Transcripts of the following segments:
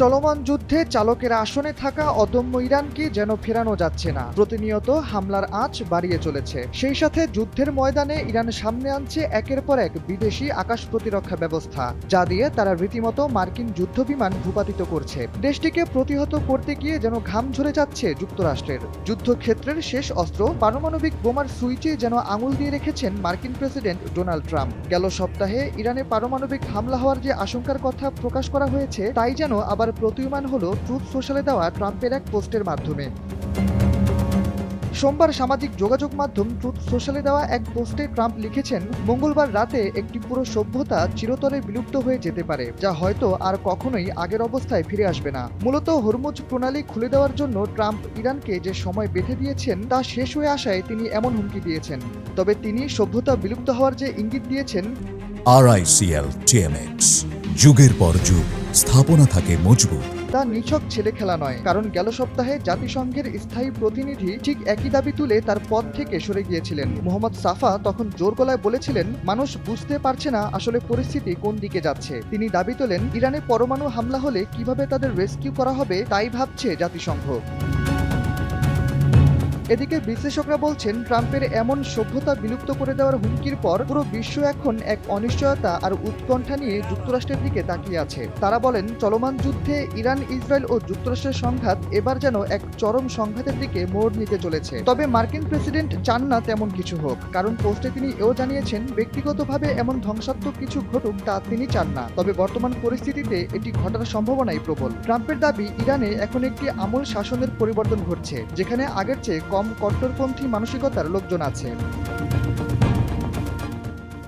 চলমান যুদ্ধে চালকের আসনে থাকা অদম্য ইরানকে যেন ফেরানো যাচ্ছে না। প্রতিনিয়ত হামলার আঁচ বাড়িয়ে চলেছে। সেই সাথে যুদ্ধের ময়দানে ইরান সামনে আনছে একের পর এক বিদেশি আকাশ প্রতিরক্ষা ব্যবস্থা, যা দিয়ে তারা রীতিমতো মার্কিন যুদ্ধবিমান ভূপাতিত করছে। দেশটিকে প্রতিহত করতে গিয়ে যেন ঘাম ঝরে যাচ্ছে যুক্তরাষ্ট্রের। যুদ্ধক্ষেত্রের শেষ অস্ত্র পারমাণবিক বোমার সুইচে যেন আঙুল দিয়ে রেখেছেন মার্কিন প্রেসিডেন্ট ডোনাল্ড ট্রাম্প। গেল সপ্তাহে ইরানে পারমাণবিক হামলা হওয়ার যে আশঙ্কার কথা প্রকাশ করা হয়েছে, তাই যেন আবার প্রতীয়মান হলো ট্রুথ সোশ্যালে দেওয়া ট্রাম্পের এক পোস্টের মাধ্যমে। সোমবার সামাজিক যোগাযোগ মাধ্যম ট্রুথ সোশ্যালে দেওয়া এক পোস্টে ট্রাম্প লিখেছেন, মঙ্গলবার রাতে একটি পুরো সভ্যতা চিরতরে বিলুপ্ত হয়ে যেতে পারে, যা হয়তো আর কখনোই আগের অবস্থায় ফিরে আসবে না। মূলত হরমুজ প্রণালী খুলে দেওয়ার জন্য ট্রাম্প ইরানকে যে সময় বেঁধে দিয়েছেন তা শেষ হয়ে আসায় তিনি এমন হুমকি দিয়েছেন। তবে তিনি সভ্যতা বিলুপ্ত হওয়ার যে ইঙ্গিত দিয়েছেন, RICL TMX, যুগের পর যুগ স্থাপনা থাকে মজবুত। তা নিছক ছেলে খেলা নয়। কারণ গেল সপ্তাহে জাতিসংঘের স্থায়ী প্রতিনিধি ঠিক একই দাবি তুলে তার পদ থেকে সরে গিয়েছিলেন। মোহাম্মদ সাফা তখন জোর গলায় বলেছিলেন, মানুষ বুঝতে পারছে না আসলে পরিস্থিতি কোন দিকে যাচ্ছে। তিনি দাবি তোলেন, ইরানে পরমাণু হামলা হলে কিভাবে তাদের রেস্কিউ করা হবে তাই ভাবছে জাতিসংঘ। এদিকে বিশ্লেষকরা বলছেন, ট্রাম্পের এমন সভ্যতা বিলুপ্ত করে দেওয়ার হুমকির পর পুরো বিশ্ব এখন এক অনিশ্চয়তা আর উৎকণ্ঠা নিয়ে যুক্তরাষ্ট্রের দিকে তাকিয়ে আছে। তারা বলেন, চলমান যুদ্ধে ইরান, ইসরায়েল ও যুক্তরাষ্ট্রের সংঘাত এবার যেন এক চরম সংঘাতের দিকে মোড় নিতে চলেছে। তবে মার্কিন প্রেসিডেন্ট চান না তেমন কিছু হোক। কারণ পোস্টে তিনি এও জানিয়েছেন, ব্যক্তিগতভাবে এমন ধ্বংসাত্মক কিছু ঘটুক তা তিনি চান না। তবে বর্তমান পরিস্থিতিতে এটি ঘটার সম্ভাবনাই প্রবল। ট্রাম্পের দাবি, ইরানে এখন একটি আমূল শাসনের পরিবর্তন ঘটছে, যেখানে আগের চেয়ে কম কট্টরপন্থী মানসিকতার লোকজন আছে।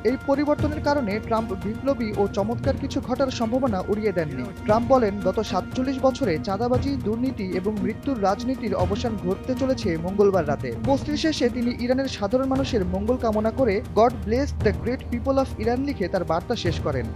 এই পরিবর্তনের কারণে ট্রাম্প বিপ্লবী ও চমৎকার কিছু ঘটার সম্ভাবনা উড়িয়ে দেননি। ট্রাম্প বলেন, গত ৪৭ বছরে চাঁদাবাজি, দুর্নীতি এবং মৃত্যুর রাজনীতির অবসান ঘটতে চলেছে মঙ্গলবার রাতে। পোস্টের শেষে তিনি ইরানের সাধারণ মানুষের মঙ্গল কামনা করে god bless the great people of Iran লিখে তার বার্তা শেষ করেন।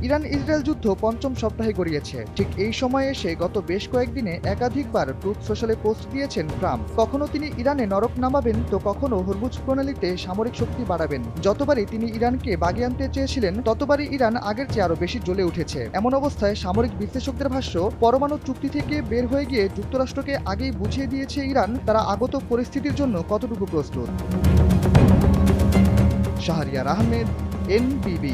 ইরান ইসরায়েল যুদ্ধ পঞ্চম সপ্তাহে গড়িয়েছে। ঠিক এই সময়ে এসে গত বেশ কয়েকদিনে একাধিকবার ট্রুথ সোশ্যালে পোস্ট দিয়েছেন ট্রাম্প। কখনো তিনি ইরানে নরক নামাবেন, তো কখনো হরমুজ প্রণালীতে সামরিক শক্তি বাড়াবেন। যতবারই তিনি ইরানকে বাগে আনতে চেয়েছিলেন, ততবারই ইরান আগের চেয়ে আরো বেশি জ্বলে উঠেছে। এমন অবস্থায় সামরিক বিশ্লেষকদের ভাষ্য, পরমাণু চুক্তি থেকে বের হয়ে গিয়ে যুক্তরাষ্ট্রকে আগেই বুঝিয়ে দিয়েছে ইরান তারা আগত পরিস্থিতির জন্য কতটুকু প্রস্তুত। শাহরিয়ার আহমেদ, NBB।